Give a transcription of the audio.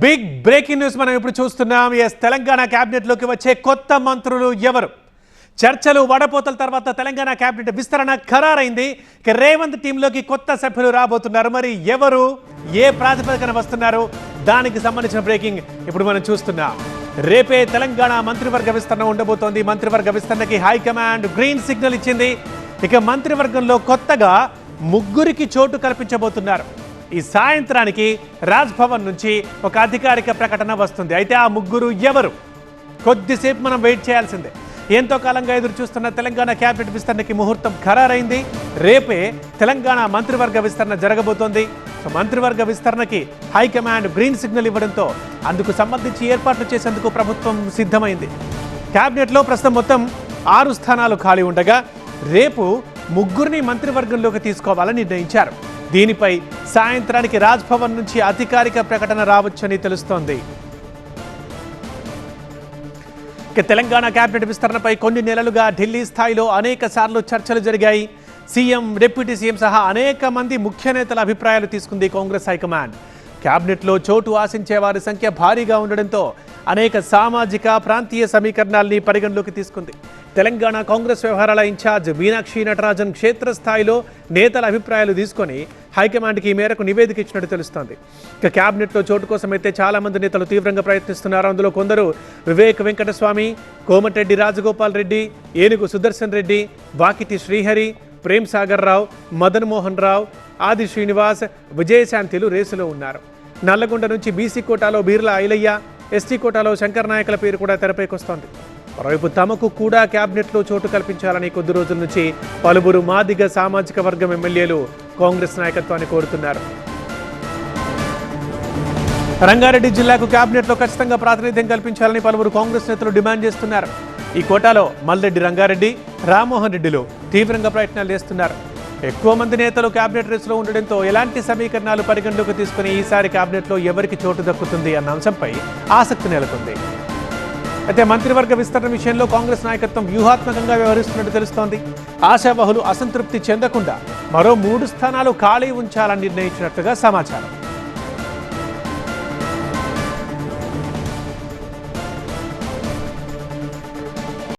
Big breaking news మనం ఇప్పుడు చూస్తున్నాం. తెలంగాణ కేబినెట్ లోకి వచ్చే కొత్త మంత్రులు ఎవరు? చర్చలు వడపోతల తర్వాత తెలంగాణ కేబినెట్ విస్తరణ ఖరారైంది. రేవంత్ టీంలోకి కొత్త సభ్యులు రాబోతున్నారు. మరి ఎవరు, ఏ ప్రాతిపదికన వస్తున్నారు, దానికి సంబంధించిన బ్రేకింగ్ ఇప్పుడు మనం చూస్తున్నాం. రేపే తెలంగాణ మంత్రివర్గ విస్తరణ ఉండబోతోంది. మంత్రివర్గ విస్తరణకి హైకమాండ్ గ్రీన్ సిగ్నల్ ఇచ్చింది. ఇక మంత్రివర్గంలో కొత్తగా ముగ్గురికి చోటు కల్పించబోతున్నారు. ఈ సాయంత్రానికి రాజ్ భవన్ నుంచి ఒక అధికారిక ప్రకటన వస్తుంది. అయితే ఆ ముగ్గురు ఎవరు? కొద్దిసేపు మనం వెయిట్ చేయాల్సిందే. ఎంతో కాలంగా ఎదురు చూస్తున్న తెలంగాణ కేబినెట్ విస్తరణకి ముహూర్తం ఖరారైంది. రేపే తెలంగాణ మంత్రివర్గ విస్తరణ జరగబోతోంది. మంత్రివర్గ విస్తరణకి హైకమాండ్ గ్రీన్ సిగ్నల్ ఇవ్వడంతో అందుకు సంబంధించి ఏర్పాట్లు చేసేందుకు ప్రభుత్వం సిద్ధమైంది. కేబినెట్లో ప్రస్తుతం మొత్తం 6 స్థానాలు ఖాళీ ఉండగా రేపు ముగ్గురిని మంత్రివర్గంలోకి తీసుకోవాలని నిర్ణయించారు. దీనిపై సాయంత్రానికి రాజ్ భవన్ నుంచి అధికారిక ప్రకటన రావచ్చని తెలుస్తోంది. తెలంగాణ కేబినెట్ విస్తరణపై కొన్ని నెలలుగా ఢిల్లీ స్థాయిలో అనేక సార్లు చర్చలు జరిగాయి. సీఎం, డిప్యూటీ సీఎం సహా అనేక మంది ముఖ్య నేతల అభిప్రాయాలు తీసుకుంది కాంగ్రెస్ హైకమాండ్. కేబినెట్లో చోటు ఆశించే వారి సంఖ్య భారీగా ఉండడంతో అనేక సామాజిక, ప్రాంతీయ సమీకరణాల్ని పరిగణలోకి తీసుకుంది. తెలంగాణ కాంగ్రెస్ వ్యవహారాల ఇన్ఛార్జ్ మీనాక్షి నటరాజన్ క్షేత్రస్థాయిలో నేతల అభిప్రాయాలు తీసుకొని హైకమాండ్కి ఈ మేరకు నివేదిక ఇచ్చినట్టు తెలుస్తోంది. ఇక కేబినెట్లో చోటు కోసం అయితే చాలా మంది నేతలు తీవ్రంగా ప్రయత్నిస్తున్నారు. అందులో కొందరు వివేక్ వెంకటస్వామి, కోమటిరెడ్డి రాజగోపాల్ రెడ్డి, ఏనుగు సుదర్శన్ రెడ్డి, వాకిటి శ్రీహరి, ప్రేమ్ సాగర్ రావు, మదన్ మోహన్ రావు, ఆది శ్రీనివాస్, విజయశాంతిలు రేసులో ఉన్నారు. నల్లగొండ నుంచి బీసీ కోటాలో బీర్లా ఐలయ్య, ఎస్టీ కోటాలో శంకర్ నాయకుల పేరు కూడా తెరపైకొస్తోంది. మరోవైపు తమకు కూడా కేబినెట్లో చోటు కల్పించాలని కొద్ది రోజుల నుంచి పలువురు మాదిగ సామాజిక వర్గం ఎమ్మెల్యేలు కాంగ్రెస్ నాయకత్వాన్ని కోరుతున్నారు. రంగారెడ్డి జిల్లాకు కేబినెట్లో ఖచ్చితంగా ప్రాతినిధ్యం కల్పించాలని పలువురు కాంగ్రెస్ నేతలు డిమాండ్ చేస్తున్నారు. ఈ కోటాలో మల్రెడ్డి రంగారెడ్డి, రామ్మోహన్ రెడ్డిలు తీవ్రంగా ప్రయత్నాలు చేస్తున్నారు. ఎక్కువ మంది నేతలు కేబినెట్ రేసులో ఉండడంతో ఎలాంటి సమీకరణాలు పరిగణలోకి తీసుకుని ఈసారి కేబినెట్లో ఎవరికి చోటు దక్కుతుంది అన్న అంశంపై ఆసక్తి నెలకొంది. అయితే మంత్రివర్గ విస్తరణ విషయంలో కాంగ్రెస్ నాయకత్వం వ్యూహాత్మకంగా వ్యవహరిస్తున్నట్టు తెలుస్తోంది. ఆశావహులు అసంతృప్తి చెందకుండా మరో 3 స్థానాలు ఖాళీ ఉంచాలని నిర్ణయించినట్లుగా సమాచారం.